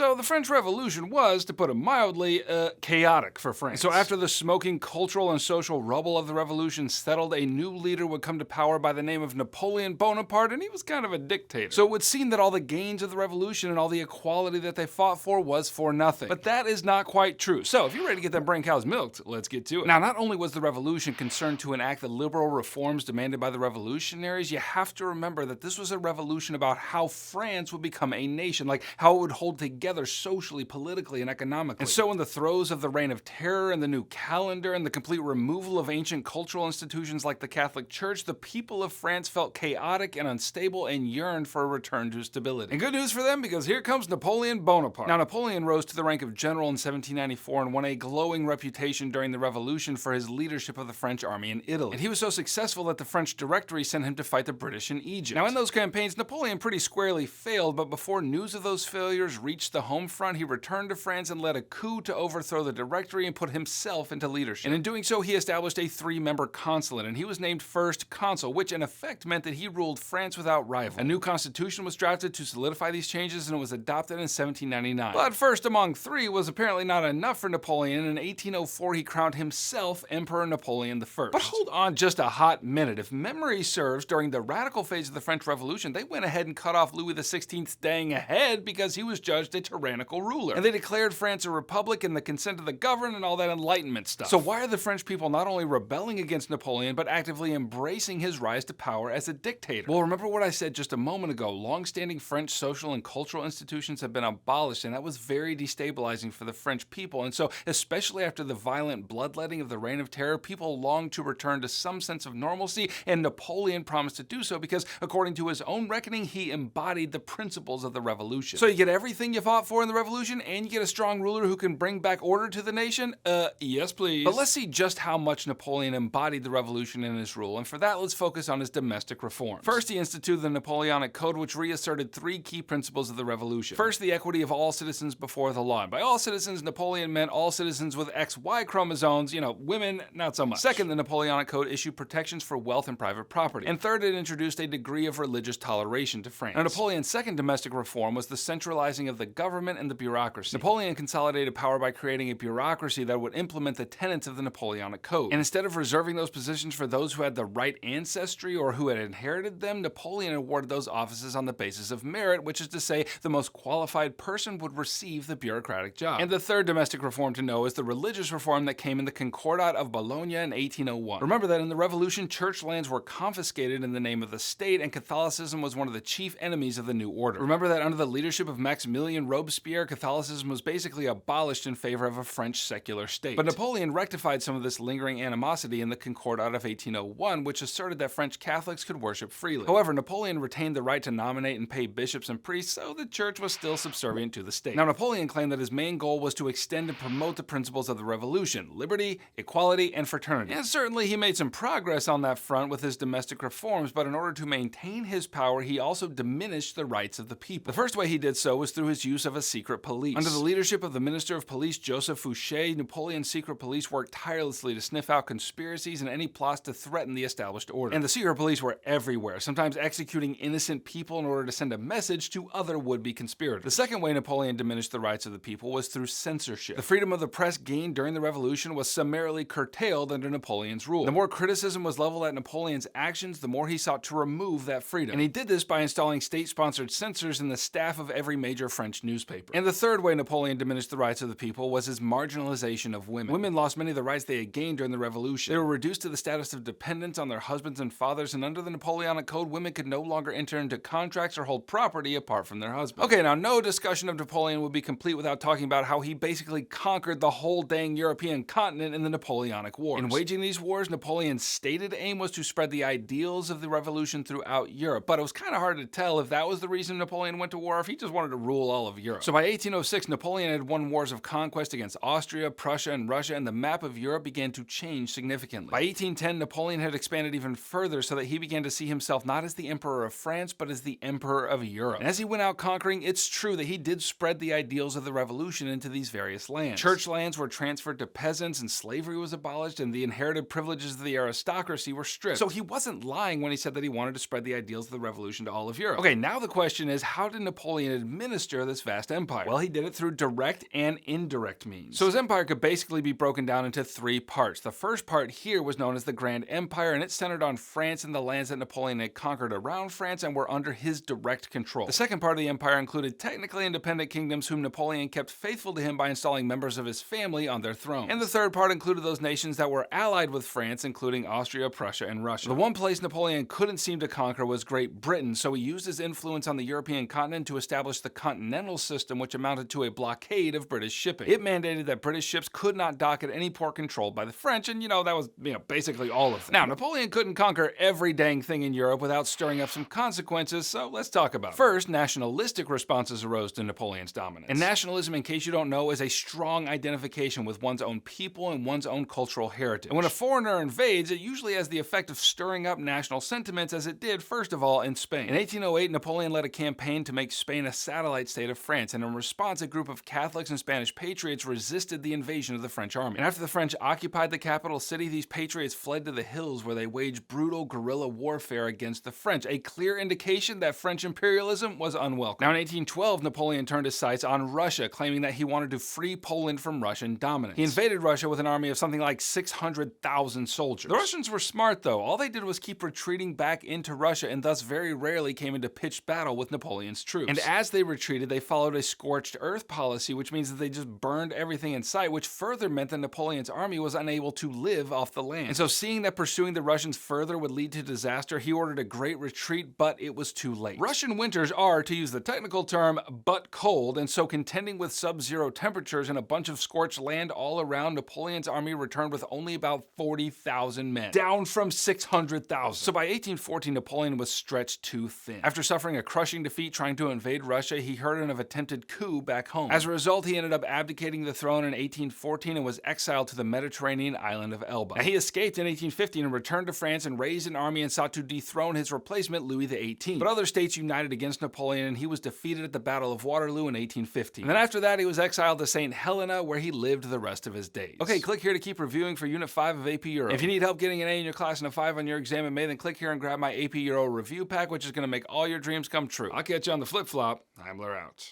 So the French Revolution was, to put it mildly, chaotic for France. So after the smoking cultural and social rubble of the revolution settled, a new leader would come to power by the name of Napoleon Bonaparte, and he was kind of a dictator. So it would seem that all the gains of the revolution and all the equality that they fought for was for nothing. But that is not quite true. So if you're ready to get them brain cows milked, let's get to it. Now, not only was the revolution concerned to enact the liberal reforms demanded by the revolutionaries, you have to remember that this was a revolution about how France would become a nation, like how it would hold together socially, politically, and economically. And so in the throes of the Reign of Terror and the new calendar and the complete removal of ancient cultural institutions like the Catholic Church, the people of France felt chaotic and unstable and yearned for a return to stability. And good news for them, because here comes Napoleon Bonaparte. Now, Napoleon rose to the rank of general in 1794 and won a glowing reputation during the revolution for his leadership of the French army in Italy. And he was so successful that the French Directory sent him to fight the British in Egypt. Now, in those campaigns, Napoleon pretty squarely failed, but before news of those failures reached the home front, he returned to France and led a coup to overthrow the Directory and put himself into leadership. And in doing so, he established a 3-member consulate, and he was named first consul, which in effect meant that he ruled France without rival. A new constitution was drafted to solidify these changes, and it was adopted in 1799. But first among 3 was apparently not enough for Napoleon. In 1804, he crowned himself Emperor Napoleon I. But hold on just a hot minute. If memory serves, during the radical phase of the French Revolution, they went ahead and cut off Louis XVI's dang head because he was judged a tyrannical ruler. And they declared France a republic and the consent of the governed and all that Enlightenment stuff. So why are the French people not only rebelling against Napoleon, but actively embracing his rise to power as a dictator? Well, remember what I said just a moment ago. Long-standing French social and cultural institutions have been abolished, and that was very destabilizing for the French people. And so, especially after the violent bloodletting of the Reign of Terror, people longed to return to some sense of normalcy, and Napoleon promised to do so because, according to his own reckoning, he embodied the principles of the revolution. So you get everything you fought for in the revolution, and you get a strong ruler who can bring back order to the nation? Yes please. But let's see just how much Napoleon embodied the revolution in his rule, and for that, let's focus on his domestic reforms. First, he instituted the Napoleonic Code, which reasserted 3 key principles of the revolution. First, the equity of all citizens before the law. And by all citizens, Napoleon meant all citizens with XY chromosomes, women, not so much. Second, the Napoleonic Code issued protections for wealth and private property. And third, it introduced a degree of religious toleration to France. Now, Napoleon's second domestic reform was the centralizing of the government and the bureaucracy. Napoleon consolidated power by creating a bureaucracy that would implement the tenets of the Napoleonic Code. And instead of reserving those positions for those who had the right ancestry or who had inherited them, Napoleon awarded those offices on the basis of merit, which is to say, the most qualified person would receive the bureaucratic job. And the third domestic reform to know is the religious reform that came in the Concordat of Bologna in 1801. Remember that in the Revolution, church lands were confiscated in the name of the state, and Catholicism was one of the chief enemies of the new order. Remember that under the leadership of Maximilien Robespierre, Catholicism was basically abolished in favor of a French secular state. But Napoleon rectified some of this lingering animosity in the Concordat of 1801, which asserted that French Catholics could worship freely. However, Napoleon retained the right to nominate and pay bishops and priests, so the church was still subservient to the state. Now, Napoleon claimed that his main goal was to extend and promote the principles of the revolution: liberty, equality, and fraternity. And certainly he made some progress on that front with his domestic reforms, but in order to maintain his power, he also diminished the rights of the people. The first way he did so was through his use of a secret police. Under the leadership of the Minister of Police, Joseph Fouché, Napoleon's secret police worked tirelessly to sniff out conspiracies and any plots to threaten the established order. And the secret police were everywhere, sometimes executing innocent people in order to send a message to other would-be conspirators. The second way Napoleon diminished the rights of the people was through censorship. The freedom of the press gained during the revolution was summarily curtailed under Napoleon's rule. The more criticism was leveled at Napoleon's actions, the more he sought to remove that freedom. And he did this by installing state-sponsored censors in the staff of every major French newspaper. And the third way Napoleon diminished the rights of the people was his marginalization of women. Women lost many of the rights they had gained during the revolution. They were reduced to the status of dependents on their husbands and fathers, and under the Napoleonic Code, women could no longer enter into contracts or hold property apart from their husbands. Okay, now no discussion of Napoleon would be complete without talking about how he basically conquered the whole dang European continent in the Napoleonic Wars. In waging these wars, Napoleon's stated aim was to spread the ideals of the revolution throughout Europe, but it was kind of hard to tell if that was the reason Napoleon went to war or if he just wanted to rule all of Europe. So by 1806, Napoleon had won wars of conquest against Austria, Prussia, and Russia, and the map of Europe began to change significantly. By 1810, Napoleon had expanded even further so that he began to see himself not as the Emperor of France, but as the Emperor of Europe. And as he went out conquering, it's true that he did spread the ideals of the revolution into these various lands. Church lands were transferred to peasants, and slavery was abolished, and the inherited privileges of the aristocracy were stripped. So he wasn't lying when he said that he wanted to spread the ideals of the revolution to all of Europe. Okay, now the question is, how did Napoleon administer this vast empire? Well, he did it through direct and indirect means. So his empire could basically be broken down into three parts. The first part here was known as the Grand Empire, and it centered on France and the lands that Napoleon had conquered around France and were under his direct control. The second part of the empire included technically independent kingdoms whom Napoleon kept faithful to him by installing members of his family on their throne. And the third part included those nations that were allied with France, including Austria, Prussia, and Russia. The one place Napoleon couldn't seem to conquer was Great Britain, so he used his influence on the European continent to establish the Continental system, which amounted to a blockade of British shipping. It mandated that British ships could not dock at any port controlled by the French, and that was, basically all of them. Now, Napoleon couldn't conquer every dang thing in Europe without stirring up some consequences, so let's talk about it. First, nationalistic responses arose to Napoleon's dominance. And nationalism, in case you don't know, is a strong identification with one's own people and one's own cultural heritage. And when a foreigner invades, it usually has the effect of stirring up national sentiments, as it did, first of all, in Spain. In 1808, Napoleon led a campaign to make Spain a satellite state of France, and in response, a group of Catholics and Spanish patriots resisted the invasion of the French army. And after the French occupied the capital city, these patriots fled to the hills where they waged brutal guerrilla warfare against the French, a clear indication that French imperialism was unwelcome. Now, in 1812, Napoleon turned his sights on Russia, claiming that he wanted to free Poland from Russian dominance. He invaded Russia with an army of something like 600,000 soldiers. The Russians were smart, though. All they did was keep retreating back into Russia, and thus very rarely came into pitched battle with Napoleon's troops. And as they retreated, they followed a scorched earth policy, which means that they just burned everything in sight, which further meant that Napoleon's army was unable to live off the land. And so, seeing that pursuing the Russians further would lead to disaster, he ordered a great retreat, but it was too late. Russian winters are, to use the technical term, but cold, and so contending with sub-zero temperatures and a bunch of scorched land all around, Napoleon's army returned with only about 40,000 men, down from 600,000. So by 1814, Napoleon was stretched too thin. After suffering a crushing defeat trying to invade Russia, he heard of an attempted coup back home. As a result, he ended up abdicating the throne in 1814 and was exiled to the Mediterranean island of Elba. Now, he escaped in 1815 and returned to France and raised an army and sought to dethrone his replacement, Louis XVIII. But other states united against Napoleon, and he was defeated at the Battle of Waterloo in 1815. And then after that, he was exiled to St. Helena, where he lived the rest of his days. Okay, click here to keep reviewing for Unit 5 of AP Euro. If you need help getting an A in your class and a 5 on your exam in May, then click here and grab my AP Euro review pack, which is going to make all your dreams come true. I'll catch you on the flip-flop. Heimler out.